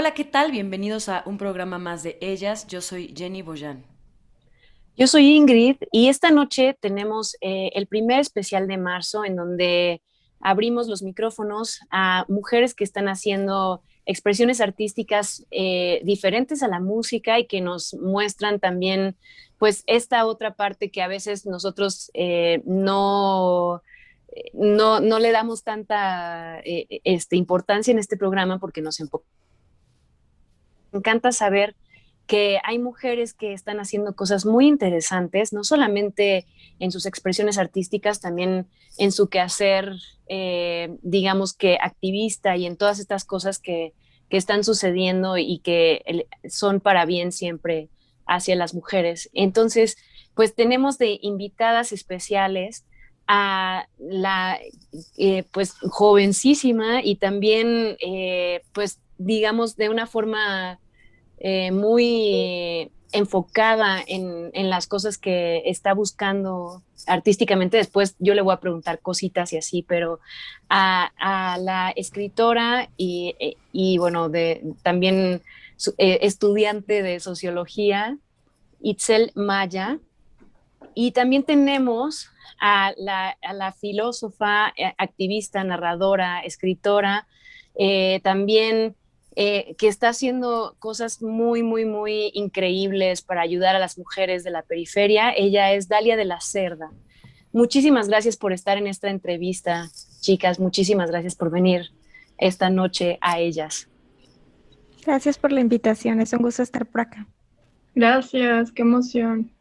Hola, ¿qué tal? Bienvenidos a un programa más de Ellas. Yo soy Jenny Boyan. Yo soy Ingrid y esta noche tenemos el primer especial de marzo en donde abrimos los micrófonos a mujeres que están haciendo expresiones artísticas diferentes a la música y que nos muestran también pues esta otra parte que a veces nosotros no le damos tanta importancia en este programa porque nos encanta saber que hay mujeres que están haciendo cosas muy interesantes, no solamente en sus expresiones artísticas, también en su quehacer, digamos que activista y en todas estas cosas que están sucediendo y que son para bien siempre hacia las mujeres. Entonces, pues tenemos de invitadas especiales a la pues jovencísima y también pues digamos de una forma muy enfocada en las cosas que está buscando artísticamente. Después yo le voy a preguntar cositas y así, pero a la escritora y bueno, también estudiante de sociología, Itzel Maya. Y también tenemos a la filósofa, activista, narradora, escritora, también que está haciendo cosas muy, muy, muy increíbles para ayudar a las mujeres de la periferia. Ella es Dalia de la Cerda. Muchísimas gracias por estar en esta entrevista, chicas. Muchísimas gracias por venir esta noche a ellas. Gracias por la invitación, es un gusto estar por acá. Gracias, qué emoción.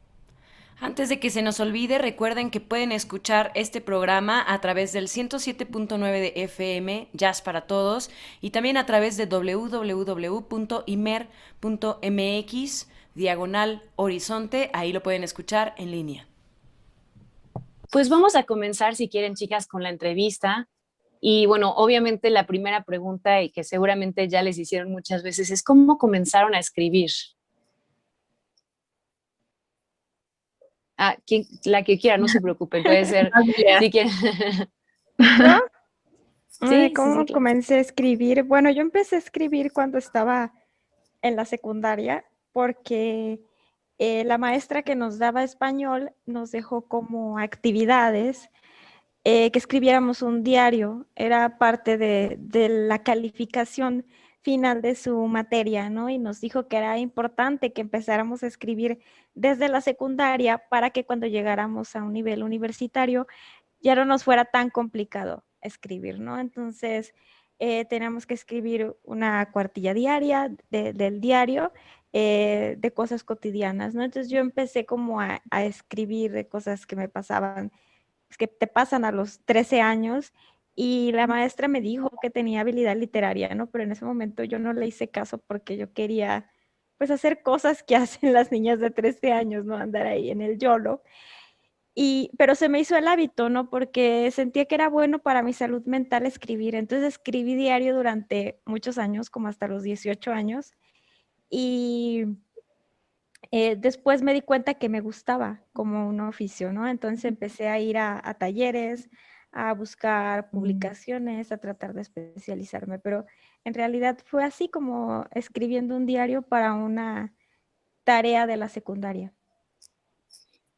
Antes de que se nos olvide, recuerden que pueden escuchar este programa a través del 107.9 de FM, Jazz para Todos, y también a través de www.imer.mx, diagonal horizonte, ahí lo pueden escuchar en línea. Pues vamos a comenzar, si quieren, chicas, con la entrevista. Y bueno, obviamente la primera pregunta, y que seguramente ya les hicieron muchas veces, es ¿cómo comenzaron a escribir? La que quiera, no se preocupen, puede ser, Gracias. si quieren. ¿Yo? Ay, Sí, sí, sí, ¿cómo claro. comencé a escribir? Bueno, yo empecé a escribir cuando estaba en la secundaria porque la maestra que nos daba español nos dejó como actividades que escribiéramos un diario. Era parte de la calificación final de su materia, ¿no? Y nos dijo que era importante que empezáramos a escribir desde la secundaria para que cuando llegáramos a un nivel universitario ya no nos fuera tan complicado escribir, ¿no? Entonces, tenemos que escribir una cuartilla diaria del diario de cosas cotidianas, ¿no? Entonces yo empecé como a escribir de cosas que me pasaban, es que te pasan a los 13 años y la maestra me dijo que tenía habilidad literaria, ¿no? Pero en ese momento yo no le hice caso porque yo quería pues hacer cosas que hacen las niñas de 13 años, ¿no? Andar ahí en el YOLO. Pero se me hizo el hábito, ¿no? Porque sentía que era bueno para mi salud mental escribir. Entonces escribí diario durante muchos años, como hasta los 18 años. Y después me di cuenta que me gustaba como un oficio, ¿no? Entonces empecé a ir a talleres, a buscar publicaciones, a tratar de especializarme. Pero en realidad fue así como escribiendo un diario para una tarea de la secundaria.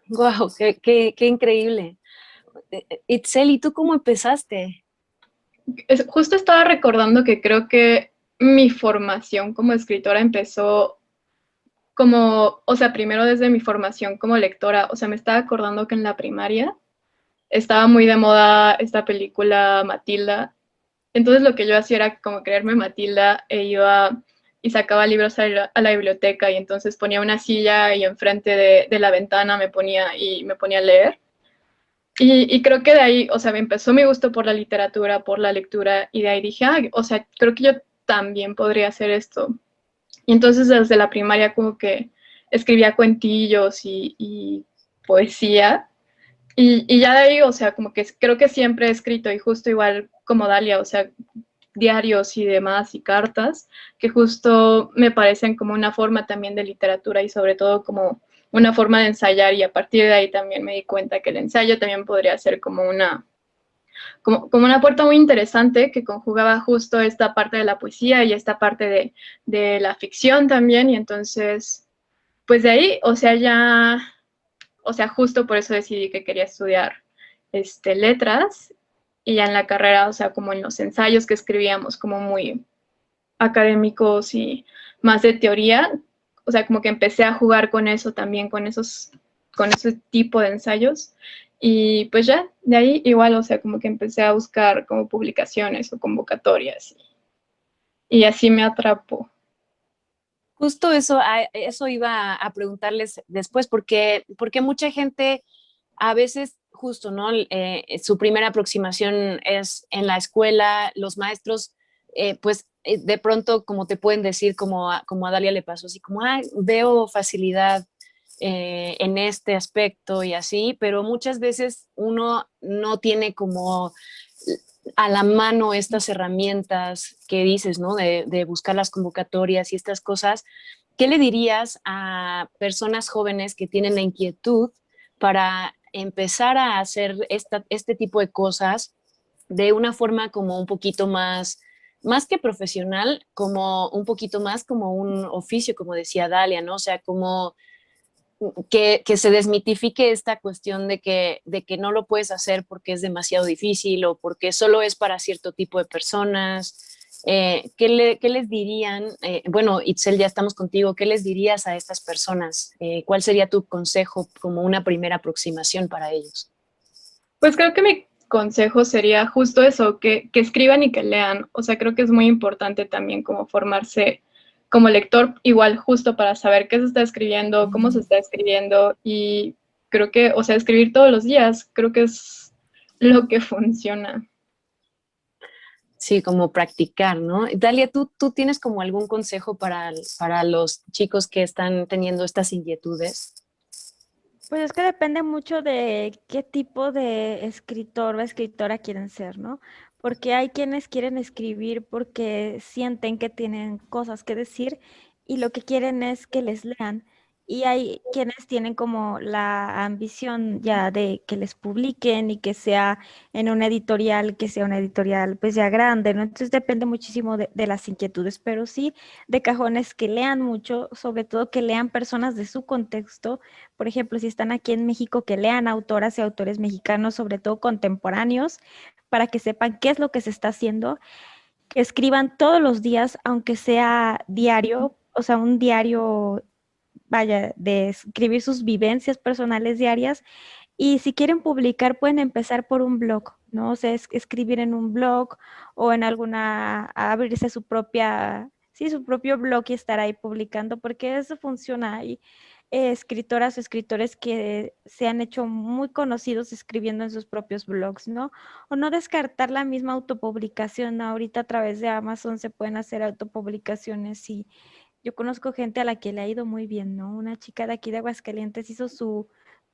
Wow, qué increíble. Itzel, ¿y tú cómo empezaste? Justo estaba recordando que creo que mi formación como escritora empezó como, o sea, primero desde mi formación como lectora, o sea, me estaba acordando que en la primaria estaba muy de moda esta película Matilda. Entonces lo que yo hacía era como creerme Matilda e iba y sacaba libros a la biblioteca y entonces ponía una silla y enfrente de la ventana me ponía a leer. Y creo que de ahí, o sea, me empezó mi gusto por la literatura, por la lectura, y de ahí dije, ah, o sea, creo que yo también podría hacer esto. Y entonces desde la primaria como que escribía cuentillos y poesía, y ya de ahí, o sea, como que creo que siempre he escrito, y justo igual como Dalia, o sea, diarios y demás, y cartas, que justo me parecen como una forma también de literatura y sobre todo como una forma de ensayar, y a partir de ahí también me di cuenta que el ensayo también podría ser como como una puerta muy interesante que conjugaba justo esta parte de la poesía y esta parte de la ficción también, y entonces, pues de ahí, o sea, justo por eso decidí que quería estudiar letras, y ya en la carrera, o sea, como en los ensayos que escribíamos, como muy académicos y más de teoría, o sea, como que empecé a jugar con eso también, con ese tipo de ensayos, y pues ya, de ahí igual, o sea, como que empecé a buscar como publicaciones o convocatorias, y así me atrapó. Justo eso iba a preguntarles después, porque mucha gente a veces, justo, ¿no? Su primera aproximación es en la escuela, los maestros, pues de pronto, como te pueden decir, como a Dalia le pasó, así como, veo facilidad en este aspecto y así, pero muchas veces uno no tiene como a la mano estas herramientas que dices, ¿no? De buscar las convocatorias y estas cosas. ¿Qué le dirías a personas jóvenes que tienen la inquietud para empezar a hacer este tipo de cosas de una forma como un poquito más que profesional, como un poquito más como un oficio, como decía Dalia, ¿no? O sea, como que se desmitifique esta cuestión de que no lo puedes hacer porque es demasiado difícil o porque solo es para cierto tipo de personas. ¿Qué les dirían? Bueno, Itzel, ya estamos contigo. ¿Qué les dirías a estas personas? ¿Cuál sería tu consejo como una primera aproximación para ellos? Pues creo que mi consejo sería justo eso, que escriban y que lean. O sea, creo que es muy importante también como formarse como lector, igual justo para saber qué se está escribiendo, cómo se está escribiendo, y creo que, o sea, escribir todos los días, creo que es lo que funciona. Sí, como practicar, ¿no? Dalia, ¿tú tienes como algún consejo para los chicos que están teniendo estas inquietudes? Pues es que depende mucho de qué tipo de escritor o escritora quieren ser, ¿no? Porque hay quienes quieren escribir porque sienten que tienen cosas que decir y lo que quieren es que les lean. Y hay quienes tienen como la ambición ya de que les publiquen y que sea en una editorial, que sea una editorial pues ya grande, ¿no? Entonces depende muchísimo de las inquietudes, pero sí de cajones que lean mucho, sobre todo que lean personas de su contexto. Por ejemplo, si están aquí en México, que lean autoras y autores mexicanos, sobre todo contemporáneos, para que sepan qué es lo que se está haciendo, que escriban todos los días, aunque sea diario, o sea, un diario, vaya, de escribir sus vivencias personales diarias. Y si quieren publicar, pueden empezar por un blog, ¿no? O sea, escribir en un blog o en abrirse su propia, sí, su propio blog y estar ahí publicando, porque eso funciona. Hay escritoras o escritores que se han hecho muy conocidos escribiendo en sus propios blogs, ¿no? O no descartar la misma autopublicación, ¿no? Ahorita a través de Amazon se pueden hacer autopublicaciones y yo conozco gente a la que le ha ido muy bien, ¿no? Una chica de aquí de Aguascalientes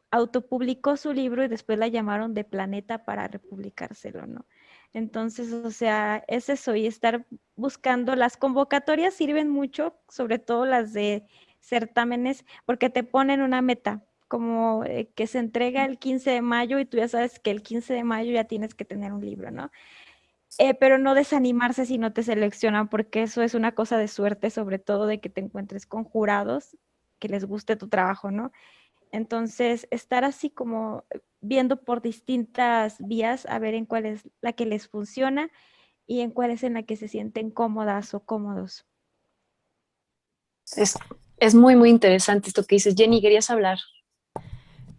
autopublicó su libro y después la llamaron de Planeta para republicárselo, ¿no? Entonces, o sea, es eso y estar buscando, las convocatorias sirven mucho, sobre todo las de certámenes, porque te ponen una meta, como que se entrega el 15 de mayo y tú ya sabes que el 15 de mayo ya tienes que tener un libro, ¿no? Pero no desanimarse si no te seleccionan, porque eso es una cosa de suerte, sobre todo de que te encuentres con jurados que les guste tu trabajo, ¿no? Entonces, estar así como viendo por distintas vías a ver en cuál es la que les funciona y en cuál es en la que se sienten cómodas o cómodos. Es, es muy, muy interesante esto que dices. Jenny, ¿querías hablar?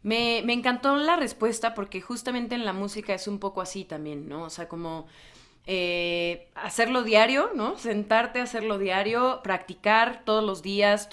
Me encantó la respuesta porque justamente en la música es un poco así también, ¿no? O sea, como hacerlo diario, ¿no? Sentarte a hacerlo diario, practicar todos los días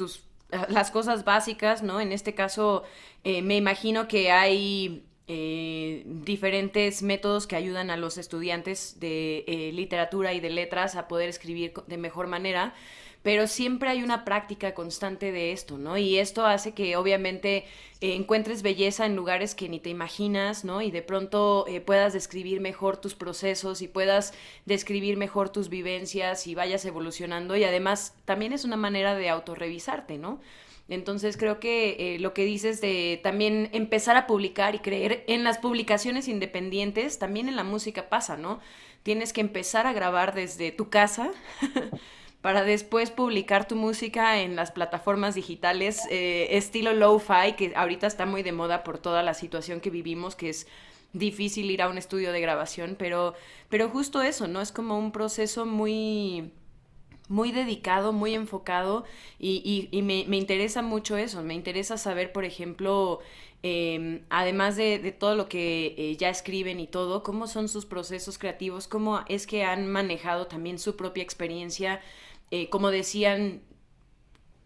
las cosas básicas, ¿no? En este caso, me imagino que hay diferentes métodos que ayudan a los estudiantes de literatura y de letras a poder escribir de mejor manera, pero siempre hay una práctica constante de esto, ¿no? Y esto hace que obviamente encuentres belleza en lugares que ni te imaginas, ¿no? Y de pronto puedas describir mejor tus procesos y puedas describir mejor tus vivencias y vayas evolucionando. Y además también es una manera de autorrevisarte, ¿no? Entonces creo que lo que dices de también empezar a publicar y creer en las publicaciones independientes, también en la música pasa, ¿no? Tienes que empezar a grabar desde tu casa para después publicar tu música en las plataformas digitales, estilo lo-fi, que ahorita está muy de moda por toda la situación que vivimos, que es difícil ir a un estudio de grabación, pero justo eso, ¿no? Es como un proceso muy dedicado, muy enfocado y me interesa mucho eso, me interesa saber, por ejemplo, además de todo lo que ya escriben y todo, cómo son sus procesos creativos, cómo es que han manejado también su propia experiencia, como decían,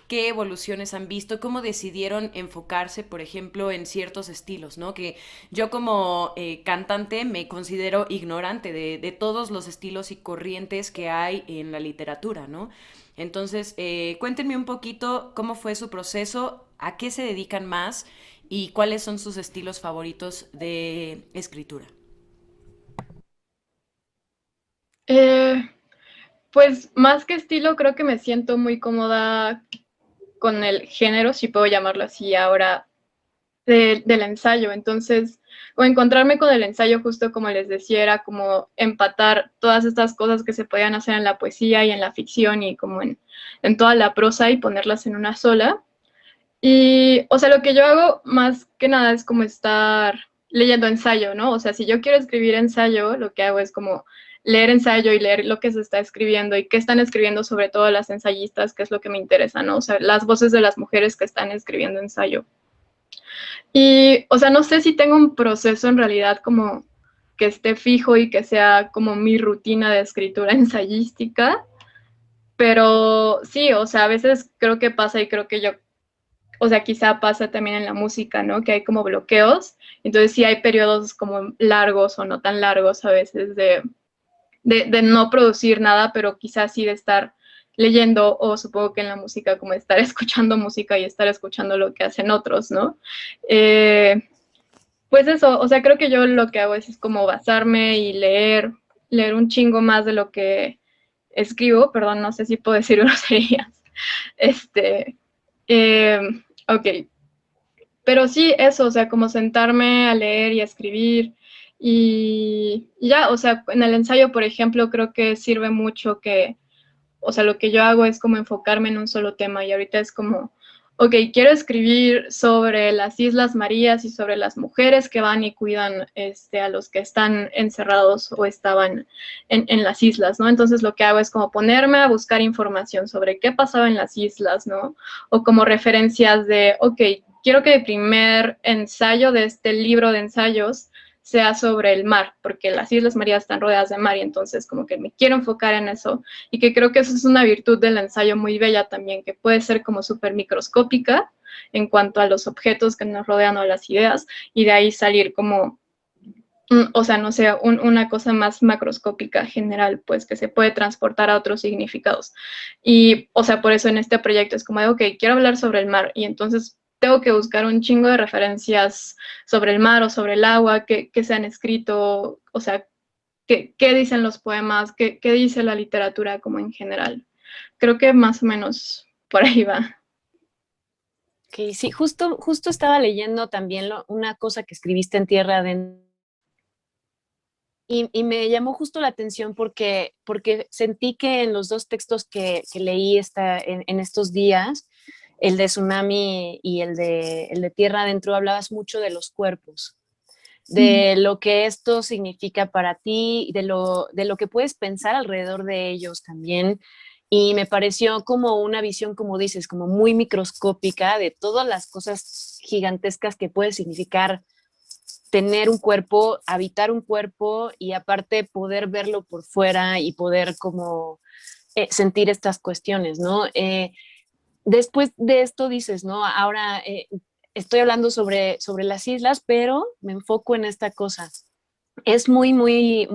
qué evoluciones han visto, cómo decidieron enfocarse, por ejemplo, en ciertos estilos, ¿no? Que yo como cantante me considero ignorante de todos los estilos y corrientes que hay en la literatura, ¿no? Entonces, cuéntenme un poquito cómo fue su proceso, a qué se dedican más y cuáles son sus estilos favoritos de escritura. Eh, pues más que estilo, creo que me siento muy cómoda con el género, si puedo llamarlo así ahora, del ensayo. Entonces, o encontrarme con el ensayo, justo como les decía, era como empatar todas estas cosas que se podían hacer en la poesía y en la ficción y como en toda la prosa y ponerlas en una sola. Y, o sea, lo que yo hago más que nada es como estar leyendo ensayo, ¿no? O sea, si yo quiero escribir ensayo, lo que hago es como leer ensayo y leer lo que se está escribiendo y qué están escribiendo sobre todo las ensayistas, que es lo que me interesa, ¿no? O sea, las voces de las mujeres que están escribiendo ensayo. Y, o sea, no sé si tengo un proceso en realidad como que esté fijo y que sea como mi rutina de escritura ensayística, pero sí, o sea, a veces creo que pasa y creo que yo, o sea, quizá pasa también en la música, ¿no? Que hay como bloqueos, entonces sí hay periodos como largos o no tan largos a veces de no producir nada, pero quizás sí de estar leyendo o supongo que en la música como estar escuchando música y estar escuchando lo que hacen otros, ¿no? Pues eso, o sea, creo que yo lo que hago es como basarme y leer un chingo más de lo que escribo, perdón, no sé si puedo decir groserías. Este, eh, ok, pero sí, eso, o sea, como sentarme a leer y a escribir y ya, o sea, en el ensayo, por ejemplo, creo que sirve mucho que, o sea, lo que yo hago es como enfocarme en un solo tema y ahorita es como, ok, quiero escribir sobre las Islas Marías y sobre las mujeres que van y cuidan a los que están encerrados o estaban en las islas, ¿no? Entonces lo que hago es como ponerme a buscar información sobre qué pasaba en las islas, ¿no? O como referencias de, ok, quiero que el primer ensayo de este libro de ensayos sea sobre el mar, porque las Islas Marías están rodeadas de mar y entonces como que me quiero enfocar en eso y que creo que eso es una virtud del ensayo muy bella también, que puede ser como súper microscópica en cuanto a los objetos que nos rodean o las ideas y de ahí salir como, o sea, no sé, una cosa más macroscópica general, pues que se puede transportar a otros significados. Y, o sea, por eso en este proyecto es como de, ok, quiero hablar sobre el mar y entonces tengo que buscar un chingo de referencias sobre el mar o sobre el agua que se han escrito, o sea, qué dicen los poemas, qué dice la literatura como en general. Creo que más o menos por ahí va. Ok, sí, justo estaba leyendo también una cosa que escribiste en Tierra Adentro y me llamó justo la atención porque sentí que en los dos textos que leí en estos días, el de Tsunami y el de Tierra Adentro, hablabas mucho de los cuerpos, de lo que esto significa para ti, de lo que puedes pensar alrededor de ellos también. Y me pareció como una visión, como dices, como muy microscópica de todas las cosas gigantescas que puede significar tener un cuerpo, habitar un cuerpo y aparte poder verlo por fuera y poder como sentir estas cuestiones, ¿no? Después de esto dices, ¿no? Ahora estoy hablando sobre las islas, pero me enfoco en esta cosa. Es muy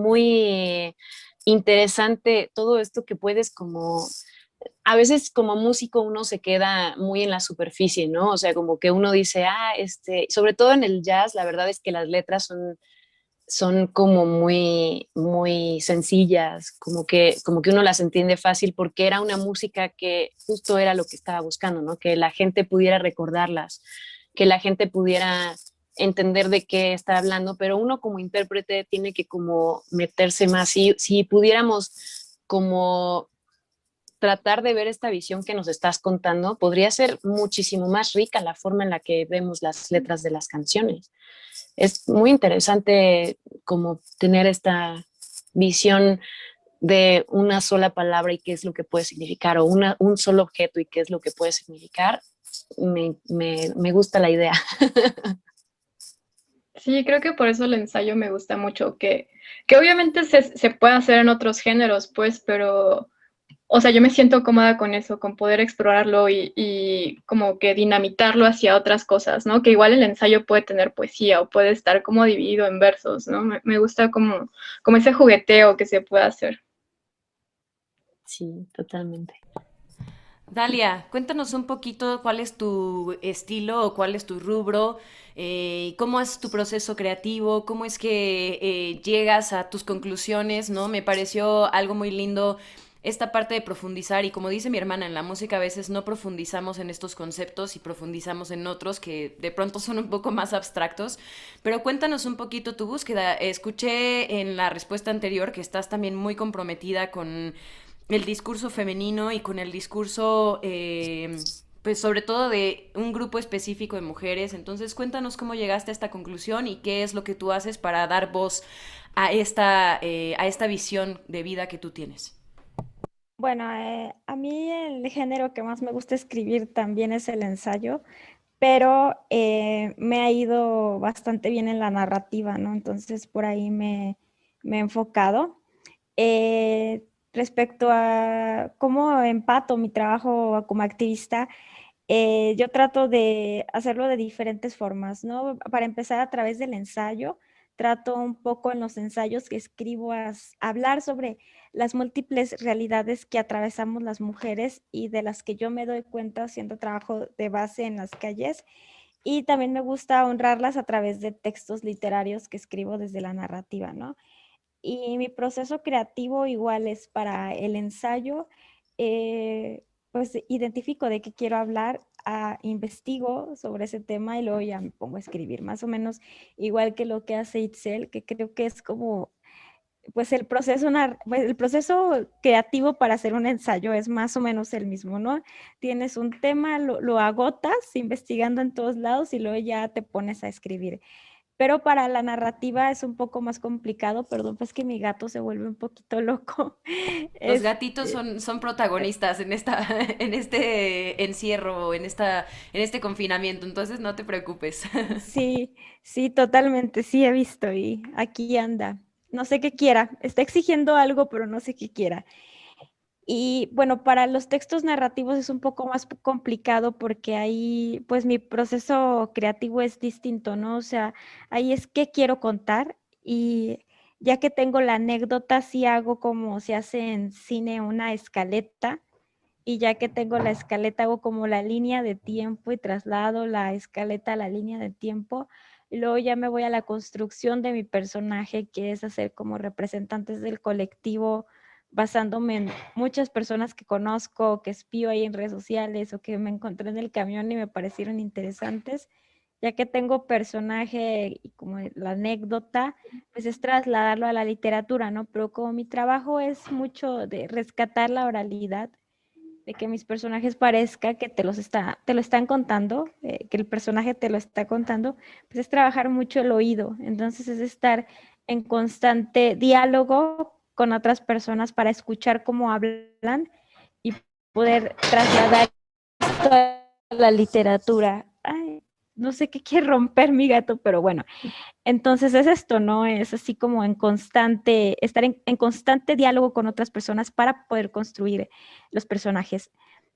interesante todo esto que puedes como, a veces como músico uno se queda muy en la superficie, ¿no? O sea, como que uno dice, sobre todo en el jazz, la verdad es que las letras son son como muy, muy sencillas, como que uno las entiende fácil porque era una música que justo era lo que estaba buscando, ¿no? Que la gente pudiera recordarlas, que la gente pudiera entender de qué está hablando, pero uno como intérprete tiene que como meterse más. Si pudiéramos como tratar de ver esta visión que nos estás contando, podría ser muchísimo más rica la forma en la que vemos las letras de las canciones. Es muy interesante como tener esta visión de una sola palabra y qué es lo que puede significar, o un solo objeto y qué es lo que puede significar. Me gusta la idea. Sí, creo que por eso el ensayo me gusta mucho, que obviamente se puede hacer en otros géneros, pues, pero, o sea, yo me siento cómoda con eso, con poder explorarlo y como que dinamitarlo hacia otras cosas, ¿no? Que igual el ensayo puede tener poesía o puede estar como dividido en versos, ¿no? Me gusta como ese jugueteo que se puede hacer. Sí, totalmente. Dalia, cuéntanos un poquito cuál es tu estilo o cuál es tu rubro, cómo es tu proceso creativo, cómo es que llegas a tus conclusiones, ¿no? Me pareció algo muy lindo esta parte de profundizar y como dice mi hermana, en la música a veces no profundizamos en estos conceptos y profundizamos en otros que de pronto son un poco más abstractos, pero cuéntanos un poquito tu búsqueda. Escuché en la respuesta anterior que estás también muy comprometida con el discurso femenino y con el discurso, pues sobre todo de un grupo específico de mujeres. Entonces cuéntanos cómo llegaste a esta conclusión y qué es lo que tú haces para dar voz a esta visión de vida que tú tienes. Bueno, a mí el género que más me gusta escribir también es el ensayo, pero me ha ido bastante bien en la narrativa, ¿no? Entonces por ahí me he enfocado. Eh, Respecto a cómo empato mi trabajo como activista, yo trato de hacerlo de diferentes formas, ¿no? Para empezar, a través del ensayo, trato un poco en los ensayos que escribo a hablar sobre las múltiples realidades que atravesamos las mujeres y de las que yo me doy cuenta haciendo trabajo de base en las calles. Y también me gusta honrarlas a través de textos literarios que escribo desde la narrativa, ¿no? Y mi proceso creativo igual es para el ensayo, pues identifico de qué quiero hablar, investigo sobre ese tema y luego ya me pongo a escribir, más o menos igual que lo que hace Itzel, que creo que es como, pues pues, el proceso creativo para hacer un ensayo es más o menos el mismo, ¿no? Tienes un tema, lo agotas investigando en todos lados y luego ya te pones a escribir. Pero para la narrativa es un poco más complicado, perdón, pues que mi gato se vuelve un poquito loco. Los gatitos Este, son protagonistas en en este encierro, en este confinamiento, entonces no te preocupes. sí, sí, totalmente, sí he visto y aquí anda. No sé qué quiera, está exigiendo algo, pero no sé qué quiera. Y bueno, para los textos narrativos es un poco más complicado porque ahí, pues mi proceso creativo es distinto, ¿no? O sea, ahí es qué quiero contar y ya que tengo la anécdota, sí hago como se hace en cine una escaleta y ya que tengo la escaleta hago como la línea de tiempo y traslado la escaleta a la línea de tiempo. Y luego ya me voy a la construcción de mi personaje, que es hacer como representantes del colectivo, basándome en muchas personas que conozco, que espío ahí en redes sociales o que me encontré en el camión y me parecieron interesantes. Ya que tengo personaje y como la anécdota, pues es trasladarlo a la literatura, ¿no? Pero como mi trabajo es mucho de rescatar la oralidad, de que mis personajes parezca que te lo están contando, que el personaje te lo está contando, pues es trabajar mucho el oído. Entonces es estar en constante diálogo con otras personas para escuchar cómo hablan y poder trasladar esto a la literatura. Ay, no sé qué quiere romper mi gato, pero bueno, entonces es esto, ¿no? Es así como en constante, estar en constante diálogo con otras personas para poder construir los personajes.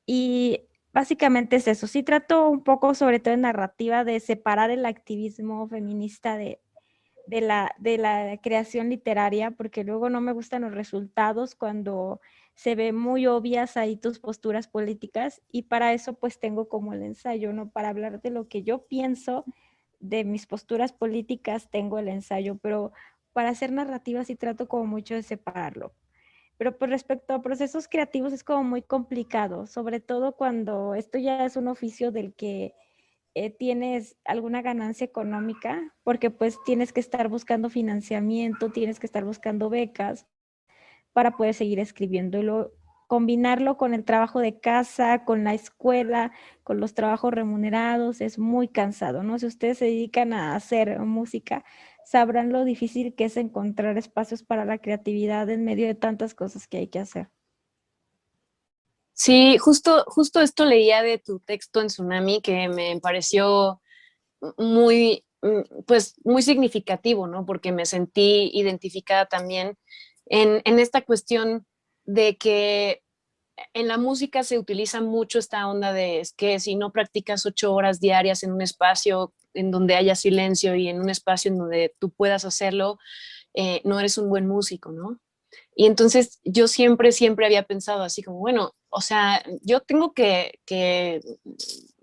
Y básicamente es eso. Sí trato un poco, sobre todo en narrativa, de separar el activismo feminista de la creación literaria, porque luego no me gustan los resultados cuando se ve muy obvias ahí tus posturas políticas y para eso pues tengo como el ensayo, ¿no? Para hablar de lo que yo pienso de mis posturas políticas tengo el ensayo, pero para hacer narrativas sí trato como mucho de separarlo. Pero pues respecto a procesos creativos es como muy complicado, sobre todo cuando esto ya es un oficio del que tienes alguna ganancia económica, porque pues tienes que estar buscando financiamiento, tienes que estar buscando becas para poder seguir escribiéndolo, combinarlo con el trabajo de casa, con la escuela, con los trabajos remunerados, es muy cansado, ¿no? Si ustedes se dedican a hacer música, sabrán lo difícil que es encontrar espacios para la creatividad en medio de tantas cosas que hay que hacer. Sí, justo esto leía de tu texto en Tsunami que me pareció muy, pues, muy significativo, ¿no? Porque me sentí identificada también en esta cuestión de que en la música se utiliza mucho esta onda de es que si no practicas 8 horas diarias en un espacio en donde haya silencio y en un espacio en donde tú puedas hacerlo, no eres un buen músico, ¿no? Y entonces yo siempre había pensado así como, bueno, o sea, yo tengo que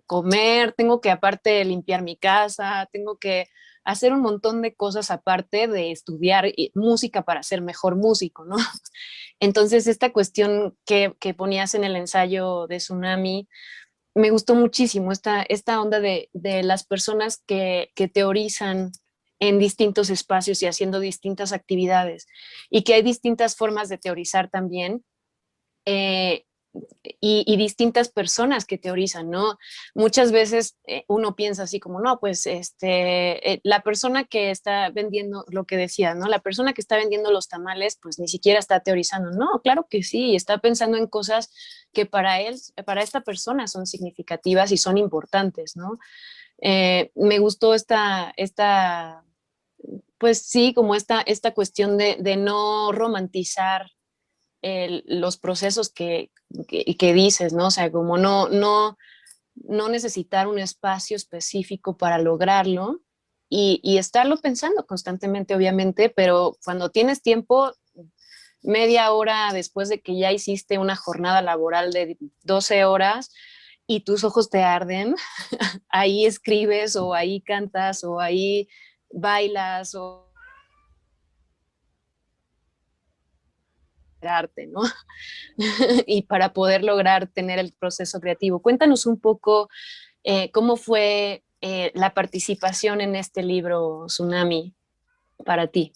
comer, tengo que aparte limpiar mi casa, tengo que hacer un montón de cosas aparte de estudiar música para ser mejor músico, ¿no? Entonces esta cuestión que ponías en el ensayo de Tsunami, me gustó muchísimo, esta onda de las personas que teorizan en distintos espacios y haciendo distintas actividades y que hay distintas formas de teorizar también. eh, y distintas personas que teorizan, ¿no? Muchas veces uno piensa así como, no, pues la persona que está vendiendo, lo que decía, ¿no? La persona que está vendiendo los tamales, pues ni siquiera está teorizando. No, claro que sí, está pensando en cosas que para él, para esta persona son significativas y son importantes, ¿no? Me gustó pues sí, como esta cuestión de no romantizar los procesos que dices, ¿no? O sea, como no necesitar un espacio específico para lograrlo y estarlo pensando constantemente, obviamente, pero cuando tienes tiempo, media hora después de que ya hiciste una jornada laboral de 12 horas y tus ojos te arden, ahí escribes o ahí cantas o ahí bailas o arte, ¿no? Y para poder lograr tener el proceso creativo. Cuéntanos un poco cómo fue la participación en este libro, Tsunami, para ti.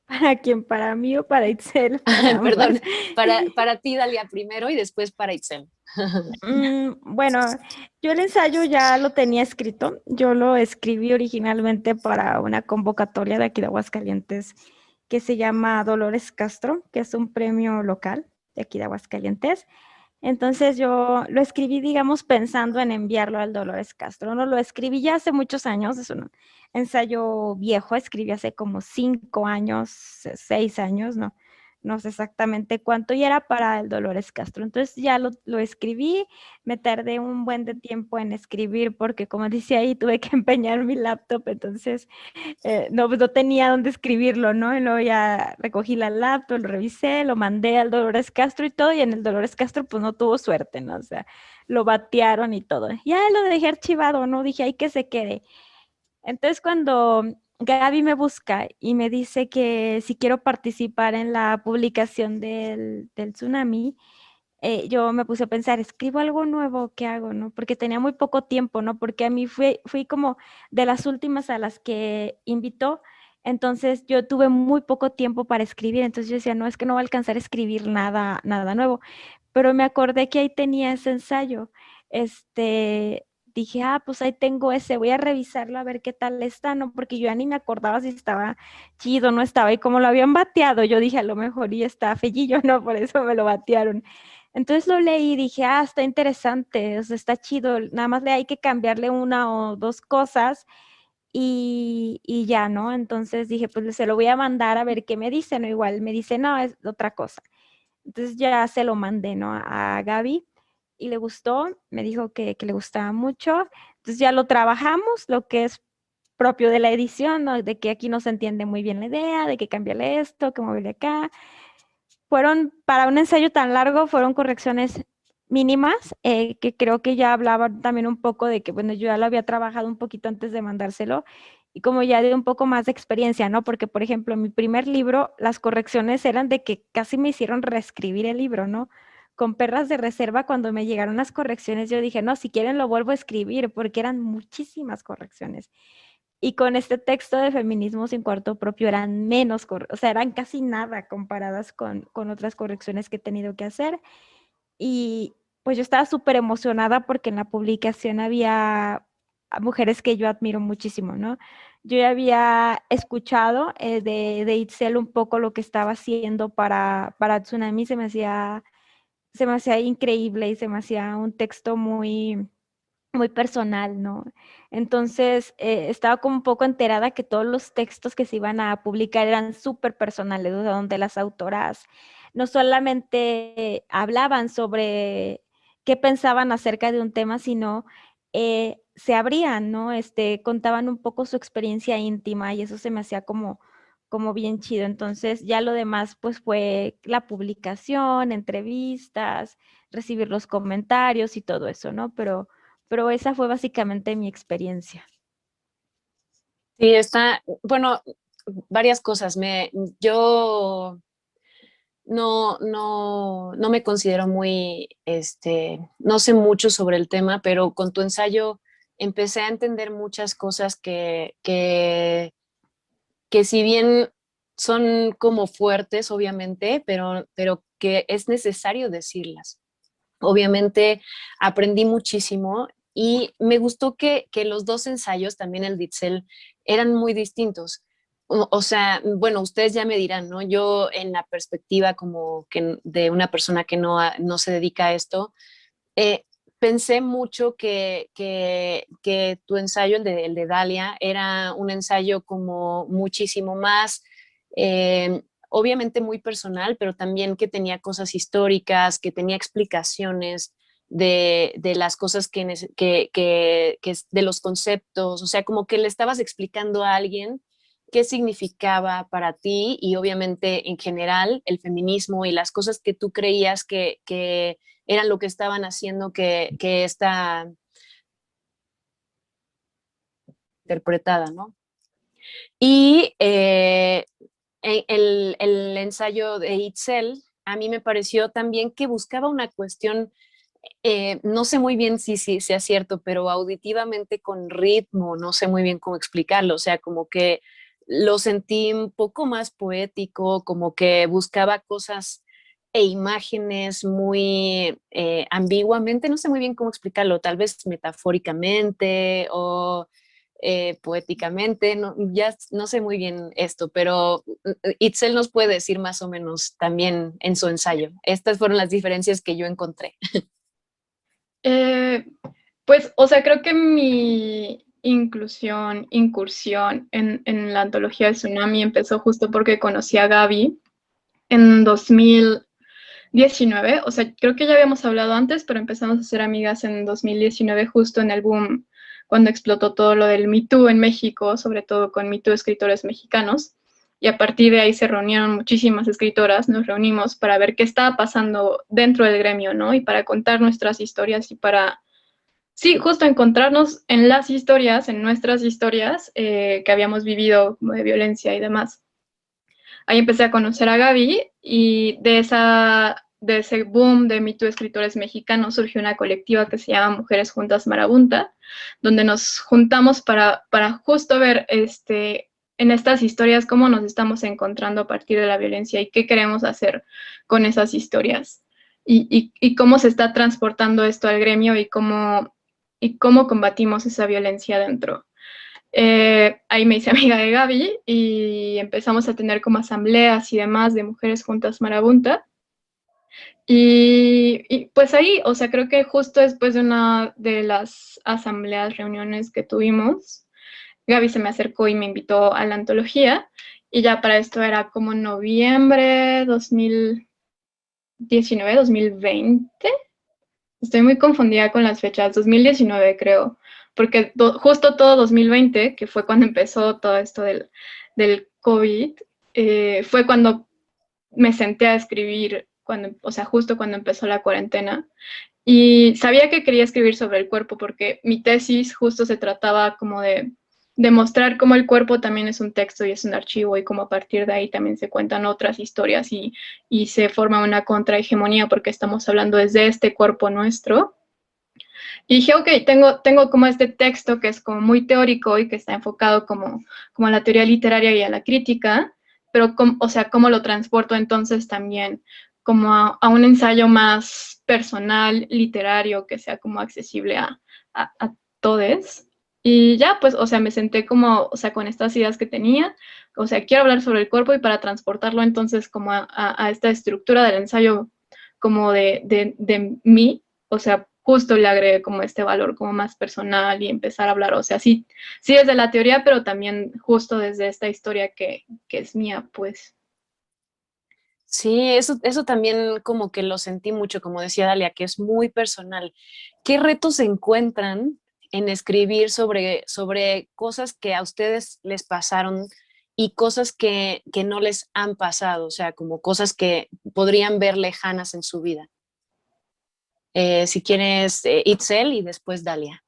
¿Para quién? ¿Para mí o para Itzel? Para ambas. Perdón, para ti, Dalia, primero y después para Itzel. Bueno, yo el ensayo ya lo tenía escrito. Yo lo escribí originalmente para una convocatoria de aquí de Aguascalientes que se llama Dolores Castro, que es un premio local de aquí de Aguascalientes. Entonces yo lo escribí, digamos, pensando en enviarlo al Dolores Castro. No lo escribí ya hace muchos años, es un ensayo viejo, escribí hace como 5 años, 6 años, no sé exactamente cuánto, y era para el Dolores Castro. Entonces ya lo escribí, me tardé un buen de tiempo en escribir porque como dice ahí, tuve que empeñar mi laptop, entonces no, pues no tenía dónde escribirlo, ¿no? Y luego ya recogí la laptop, lo revisé, lo mandé al Dolores Castro y todo, y en el Dolores Castro pues no tuvo suerte, ¿no? O sea, lo batearon y todo. Ya lo dejé archivado, ¿no? Dije, ahí que se quede. Entonces cuando Gaby me busca y me dice que si quiero participar en la publicación del Tsunami, yo me puse a pensar, ¿escribo algo nuevo? ¿Qué hago? ¿No? Porque tenía muy poco tiempo, ¿no? Porque a mí fui como de las últimas a las que invitó, entonces yo tuve muy poco tiempo para escribir, entonces yo decía, no, es que no va a alcanzar a escribir nada nuevo, pero me acordé que ahí tenía ese ensayo, dije, pues ahí tengo ese, voy a revisarlo a ver qué tal está, ¿no? Porque yo ya ni me acordaba si estaba chido, no estaba, y como lo habían bateado, yo dije, a lo mejor y está fellillo, ¿no? Por eso me lo batearon. Entonces lo leí y dije, está interesante, o sea, está chido, nada más le hay que cambiarle una o dos cosas y ya, ¿no? Entonces dije, pues se lo voy a mandar a ver qué me dice, ¿no? Igual me dice, no, es otra cosa. Entonces ya se lo mandé, ¿no? A Gaby y le gustó, me dijo que le gustaba mucho. Entonces ya lo trabajamos, lo que es propio de la edición, ¿no? De que aquí no se entiende muy bien la idea, de que cambiarle esto, que moverle acá. Para un ensayo tan largo, fueron correcciones mínimas, que creo que ya hablaban también un poco de que, bueno, yo ya lo había trabajado un poquito antes de mandárselo y como ya de un poco más de experiencia, ¿no? Porque, por ejemplo, en mi primer libro, las correcciones eran de que casi me hicieron reescribir el libro, ¿no? Con Perras de Reserva, cuando me llegaron las correcciones, yo dije, no, si quieren lo vuelvo a escribir, porque eran muchísimas correcciones. Y con este texto de Feminismo sin cuarto propio eran menos, o sea, eran casi nada comparadas con otras correcciones que he tenido que hacer. Y pues yo estaba súper emocionada porque en la publicación había mujeres que yo admiro muchísimo, ¿no? Yo ya había escuchado de Itzel un poco lo que estaba haciendo para Tsunami, se me hacía increíble y se me hacía un texto muy, muy personal, ¿no? Entonces, estaba como un poco enterada que todos los textos que se iban a publicar eran súper personales, o sea, donde las autoras no solamente hablaban sobre qué pensaban acerca de un tema, sino se abrían, ¿no? Contaban un poco su experiencia íntima y eso se me hacía como bien chido. Entonces, ya lo demás, pues fue la publicación, entrevistas, recibir los comentarios y todo eso, ¿no? Pero esa fue básicamente mi experiencia. Sí, bueno, varias cosas. Yo no me considero muy, no sé mucho sobre el tema, pero con tu ensayo empecé a entender muchas cosas que si bien son como fuertes, obviamente, pero que es necesario decirlas. Obviamente aprendí muchísimo y me gustó que los dos ensayos, también el de Itzel, eran muy distintos. O sea, bueno, ustedes ya me dirán, ¿no? Yo en la perspectiva como que de una persona que no se dedica a esto, eh, pensé mucho que tu ensayo, el de Dalia, era un ensayo como muchísimo más, obviamente muy personal, pero también que tenía cosas históricas, que tenía explicaciones de las cosas de los conceptos, o sea, como que le estabas explicando a alguien qué significaba para ti y obviamente en general el feminismo y las cosas que tú creías que eran lo que estaban haciendo que esta interpretada, ¿no? Y el ensayo de Itzel a mí me pareció también que buscaba una cuestión, no sé muy bien si sea cierto, pero auditivamente con ritmo, no sé muy bien cómo explicarlo, o sea, como que lo sentí un poco más poético, como que buscaba cosas e imágenes muy ambiguamente, no sé muy bien cómo explicarlo, tal vez metafóricamente o poéticamente, no, ya no sé muy bien esto, pero Itzel nos puede decir más o menos también en su ensayo. Estas fueron las diferencias que yo encontré. Eh, pues, o sea, creo que mi incursión en la antología del Tsunami empezó justo porque conocí a Gaby en 2019. O sea, creo que ya habíamos hablado antes, pero empezamos a ser amigas en 2019, justo en el boom, cuando explotó todo lo del Me Too en México, sobre todo con Me Too escritores mexicanos. Y a partir de ahí se reunieron muchísimas escritoras, nos reunimos para ver qué estaba pasando dentro del gremio, ¿no? Y para contar nuestras historias y para, sí, justo encontrarnos en las historias, en nuestras historias que habíamos vivido como de violencia y demás. Ahí empecé a conocer a Gaby y de ese boom de Me Too escritores mexicanos surgió una colectiva que se llama Mujeres Juntas Marabunta, donde nos juntamos para justo ver en estas historias cómo nos estamos encontrando a partir de la violencia y qué queremos hacer con esas historias y cómo se está transportando esto al gremio y cómo combatimos esa violencia dentro. Ahí me hice amiga de Gaby y empezamos a tener como asambleas y demás de mujeres juntas marabunta. Y pues ahí, o sea, creo que justo después de una de las asambleas, reuniones que tuvimos, Gaby se me acercó y me invitó a la antología. Y ya para esto era como noviembre 2019, 2020. Estoy muy confundida con las fechas, 2019 creo, porque justo todo 2020, que fue cuando empezó todo esto del COVID, fue cuando me senté a escribir, o sea, justo cuando empezó la cuarentena. Y sabía que quería escribir sobre el cuerpo porque mi tesis justo se trataba como de demostrar cómo el cuerpo también es un texto y es un archivo y cómo a partir de ahí también se cuentan otras historias y se forma una contrahegemonía porque estamos hablando desde este cuerpo nuestro. Y dije, ok, tengo como este texto que es como muy teórico y que está enfocado como a la teoría literaria y a la crítica, pero o sea, cómo lo transporto entonces también como a un ensayo más personal, literario, que sea como accesible a todos. Y ya, pues, o sea, me senté como, o sea, con estas ideas que tenía, o sea, quiero hablar sobre el cuerpo y para transportarlo entonces como a esta estructura del ensayo como de mí, o sea, justo le agregué como este valor como más personal y empezar a hablar, o sea, sí, sí desde la teoría, pero también justo desde esta historia que es mía, pues. Sí, eso también como que lo sentí mucho, como decía Dalia, que es muy personal. ¿Qué retos se encuentran en escribir sobre cosas que a ustedes les pasaron y cosas que no les han pasado? O sea, como cosas que podrían ver lejanas en su vida. Si quieres, Itzel y después Dalia.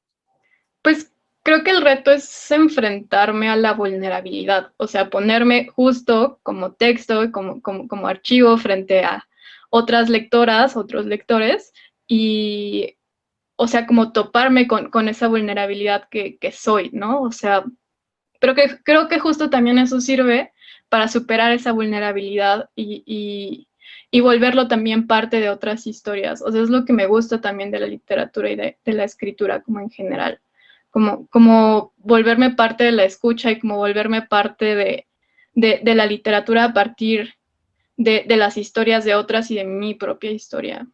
Pues creo que el reto es enfrentarme a la vulnerabilidad, o sea, ponerme justo como texto, como archivo frente a otras lectoras, otros lectores, y, o sea, como toparme con esa vulnerabilidad que soy, ¿no? O sea, pero creo que justo también eso sirve para superar esa vulnerabilidad y volverlo también parte de otras historias. O sea, es lo que me gusta también de la literatura y de la escritura como en general. Como volverme parte de la escucha y como volverme parte de la literatura a partir de las historias de otras y de mi propia historia.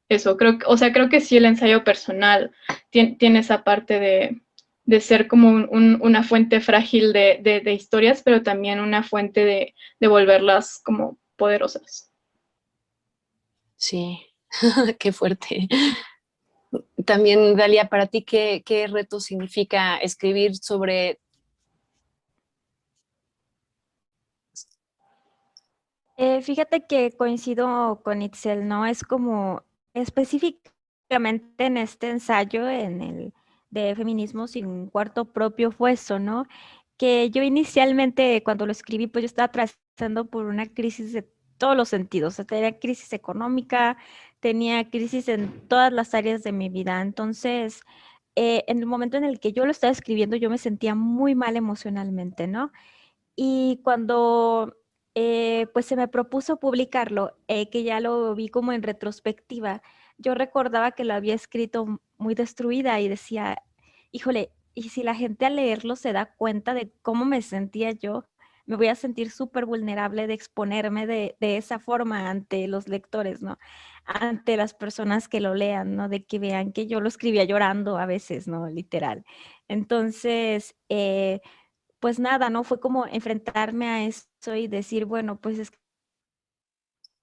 Eso, o sea, creo que sí el ensayo personal tiene esa parte de ser como una fuente frágil de historias, pero también una fuente de volverlas como poderosas. Sí, qué fuerte. También, Dalia, para ti, ¿qué reto significa escribir sobre... Fíjate que coincido con Itzel, ¿no? Es como específicamente en este ensayo, en el de feminismo sin cuarto propio, fue eso, ¿no? Que yo inicialmente cuando lo escribí, pues yo estaba atravesando por una crisis de todos los sentidos. O sea, tenía crisis económica, tenía crisis en todas las áreas de mi vida. Entonces, en el momento en el que yo lo estaba escribiendo, yo me sentía muy mal emocionalmente, ¿no? Y cuando pues se me propuso publicarlo, que ya lo vi como en retrospectiva, yo recordaba que lo había escrito muy destruida y decía, híjole, y si la gente al leerlo se da cuenta de cómo me sentía yo, me voy a sentir súper vulnerable de exponerme de esa forma ante los lectores, ¿no? Ante las personas que lo lean, ¿no? De que vean que yo lo escribía llorando a veces, ¿no? Literal. Entonces, pues nada, ¿no? Fue como enfrentarme a eso y decir, bueno, pues es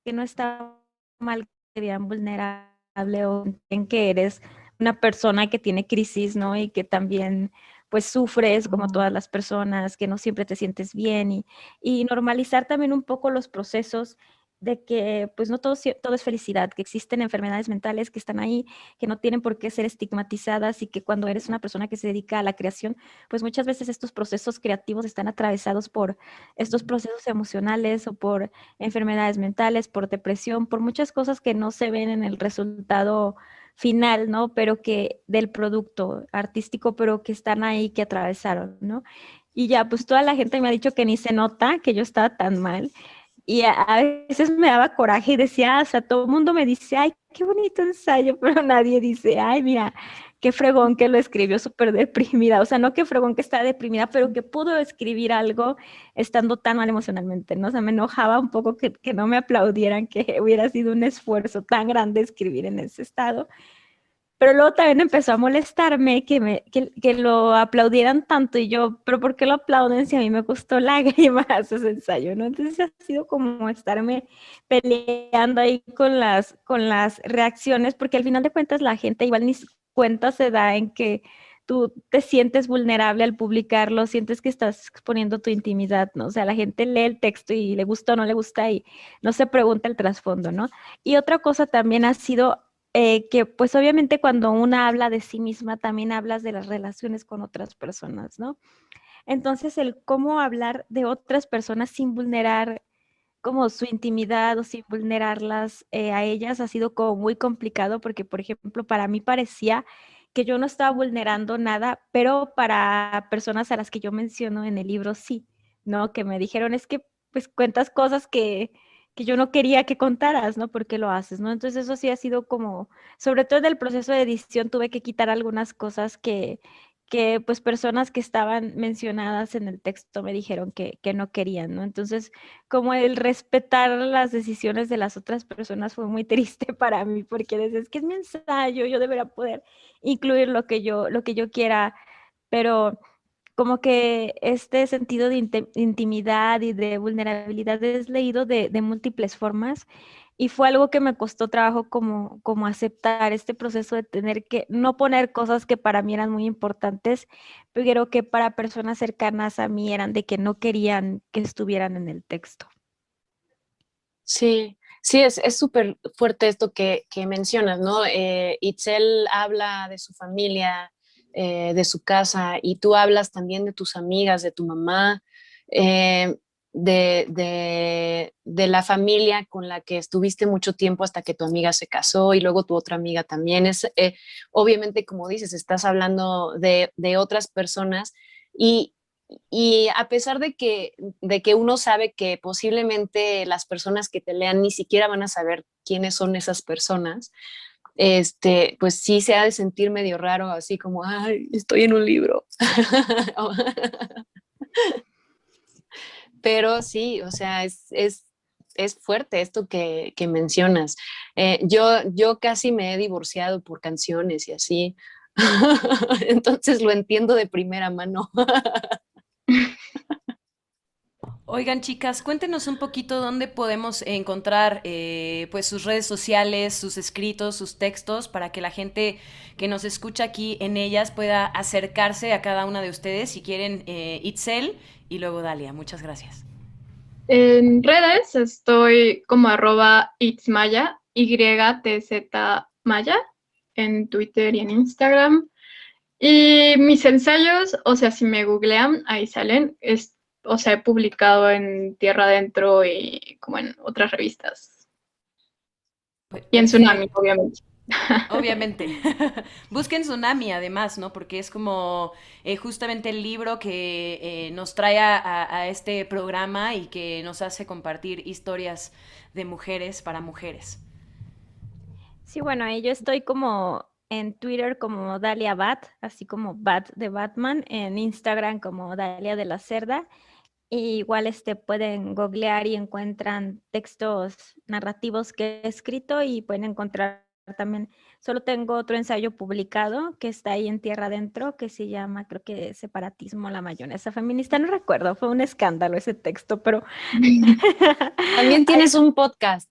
que no está mal que te vean vulnerable o en que eres una persona que tiene crisis, ¿no? Y que también pues sufres como todas las personas, que no siempre te sientes bien y normalizar también un poco los procesos de que pues no todo, todo es felicidad, que existen enfermedades mentales que están ahí, que no tienen por qué ser estigmatizadas y que cuando eres una persona que se dedica a la creación, pues muchas veces estos procesos creativos están atravesados por estos procesos emocionales o por enfermedades mentales, por depresión, por muchas cosas que no se ven en el resultado final, ¿no? Pero que del producto artístico, pero que están ahí, que atravesaron, ¿no? Y ya, pues toda la gente me ha dicho que ni se nota que yo estaba tan mal. Y a veces me daba coraje y decía, o sea, todo el mundo me dice, ay, qué bonito ensayo, pero nadie dice, ay, mira, qué fregón que lo escribió súper deprimida. O sea, no qué fregón que está deprimida, pero que pudo escribir algo estando tan mal emocionalmente, ¿no? O sea, me enojaba un poco que no me aplaudieran, que hubiera sido un esfuerzo tan grande escribir en ese estado. Pero luego también empezó a molestarme que lo aplaudieran tanto y yo, pero ¿por qué lo aplauden si a mí me costó lágrimas ese ensayo, ¿no? Entonces ha sido como estarme peleando ahí con las reacciones, porque al final de cuentas la gente igual ni cuenta se da en que tú te sientes vulnerable al publicarlo, sientes que estás exponiendo tu intimidad, ¿no? O sea, la gente lee el texto y le gusta o no le gusta y no se pregunta el trasfondo, ¿no? Y otra cosa también ha sido que pues obviamente cuando una habla de sí misma, también hablas de las relaciones con otras personas, ¿no? Entonces, el cómo hablar de otras personas sin vulnerar como su intimidad o sin vulnerarlas a ellas ha sido como muy complicado porque, por ejemplo, para mí parecía que yo no estaba vulnerando nada, pero para personas a las que yo menciono en el libro sí, ¿no? Que me dijeron, es que pues cuentas cosas que yo no quería que contaras, ¿no? ¿Por qué lo haces, no? Entonces eso sí ha sido como, sobre todo en el proceso de edición tuve que quitar algunas cosas que pues personas que estaban mencionadas en el texto me dijeron que no querían, ¿no? Entonces, como el respetar las decisiones de las otras personas fue muy triste para mí, porque desde es que es mi ensayo, yo debería poder incluir lo que yo quiera, pero como que este sentido de intimidad y de vulnerabilidad es leído de múltiples formas y fue algo que me costó trabajo como aceptar este proceso de tener que no poner cosas que para mí eran muy importantes, pero que para personas cercanas a mí eran de que no querían que estuvieran en el texto. Sí, sí, es súper fuerte esto que mencionas, ¿no? Itzel habla de su familia, de su casa, y tú hablas también de tus amigas, de tu mamá, eh, de la familia con la que estuviste mucho tiempo hasta que tu amiga se casó y luego tu otra amiga también. Obviamente, como dices, estás hablando de otras personas y, y a pesar de que uno sabe que posiblemente las personas que te lean ni siquiera van a saber quiénes son esas personas, pues sí se ha de sentir medio raro, así como, ay, estoy en un libro. Pero sí, o sea, es fuerte esto que mencionas. Yo casi me he divorciado por canciones y así. Entonces lo entiendo de primera mano. Oigan, chicas, cuéntenos un poquito dónde podemos encontrar pues sus redes sociales, sus escritos, sus textos, para que la gente que nos escucha aquí en ellas pueda acercarse a cada una de ustedes, si quieren, Itzel y luego Dalia. Muchas gracias. En redes estoy como @itsmaya, YTZ Maya, en Twitter y en Instagram. Y mis ensayos, o sea, si me googlean, ahí salen. O sea, he publicado en Tierra Adentro y como en otras revistas. Y en Tsunami, Perfecto. obviamente. Obviamente. Busquen Tsunami además, ¿no? Porque es como justamente el libro que nos trae a este programa y que nos hace compartir historias de mujeres para mujeres. Sí, bueno, ahí yo estoy como en Twitter como Dalia Bat, así como Bat de Batman, en Instagram como Dalia de la Cerda. Y igual pueden googlear y encuentran textos narrativos que he escrito y pueden encontrar también, solo tengo otro ensayo publicado que está ahí en Tierra Adentro que se llama, creo que Separatismo, la mayonesa feminista, no recuerdo, fue un escándalo ese texto, pero También tienes un podcast.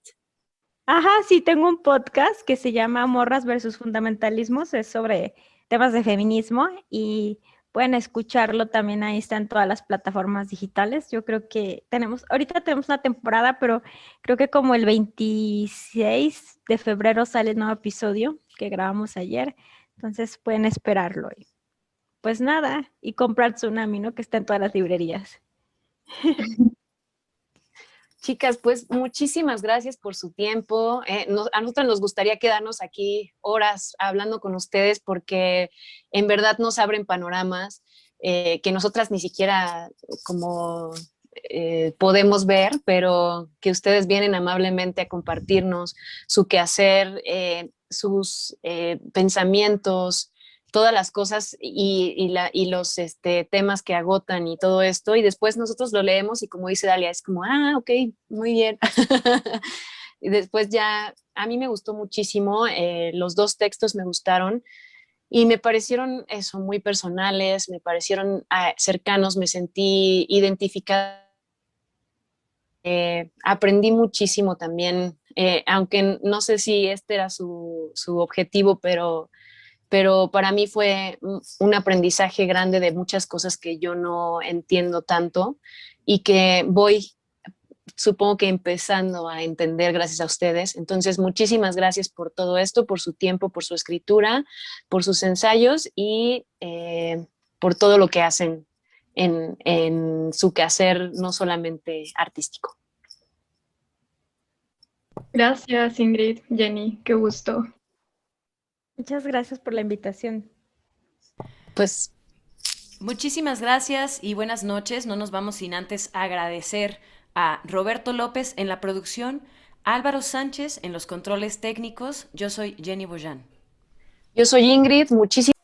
ajá, sí, tengo un podcast que se llama Morras versus Fundamentalismos, es sobre temas de feminismo y pueden escucharlo también, ahí está en todas las plataformas digitales. Yo creo que ahorita tenemos una temporada, pero creo que como el 26 de febrero sale el nuevo episodio que grabamos ayer, entonces pueden esperarlo. Y pues nada, y comprar Tsunami, ¿no? Que está en todas las librerías. Chicas, pues muchísimas gracias por su tiempo. A nosotros nos gustaría quedarnos aquí horas hablando con ustedes porque en verdad nos abren panoramas que nosotras ni siquiera como podemos ver, pero que ustedes vienen amablemente a compartirnos su quehacer, sus pensamientos, todas las cosas y los temas que agotan y todo esto, y después nosotros lo leemos y como dice Dalia, es como, ok, muy bien. Y después ya, a mí me gustó muchísimo, los dos textos me gustaron y me parecieron eso, muy personales, me parecieron cercanos, me sentí identificada. Aprendí muchísimo también, aunque no sé si este era su objetivo, pero para mí fue un aprendizaje grande de muchas cosas que yo no entiendo tanto y que voy supongo que empezando a entender gracias a ustedes. Entonces, muchísimas gracias por todo esto, por su tiempo, por su escritura, por sus ensayos y por todo lo que hacen en su quehacer, no solamente artístico. Gracias, Ingrid, Jenny, qué gusto. Muchas gracias por la invitación. Pues Muchísimas gracias y buenas noches. No nos vamos sin antes agradecer a Roberto López en la producción, Álvaro Sánchez en los controles técnicos. Yo soy Jenny Boyan. yo soy Ingrid, muchísimas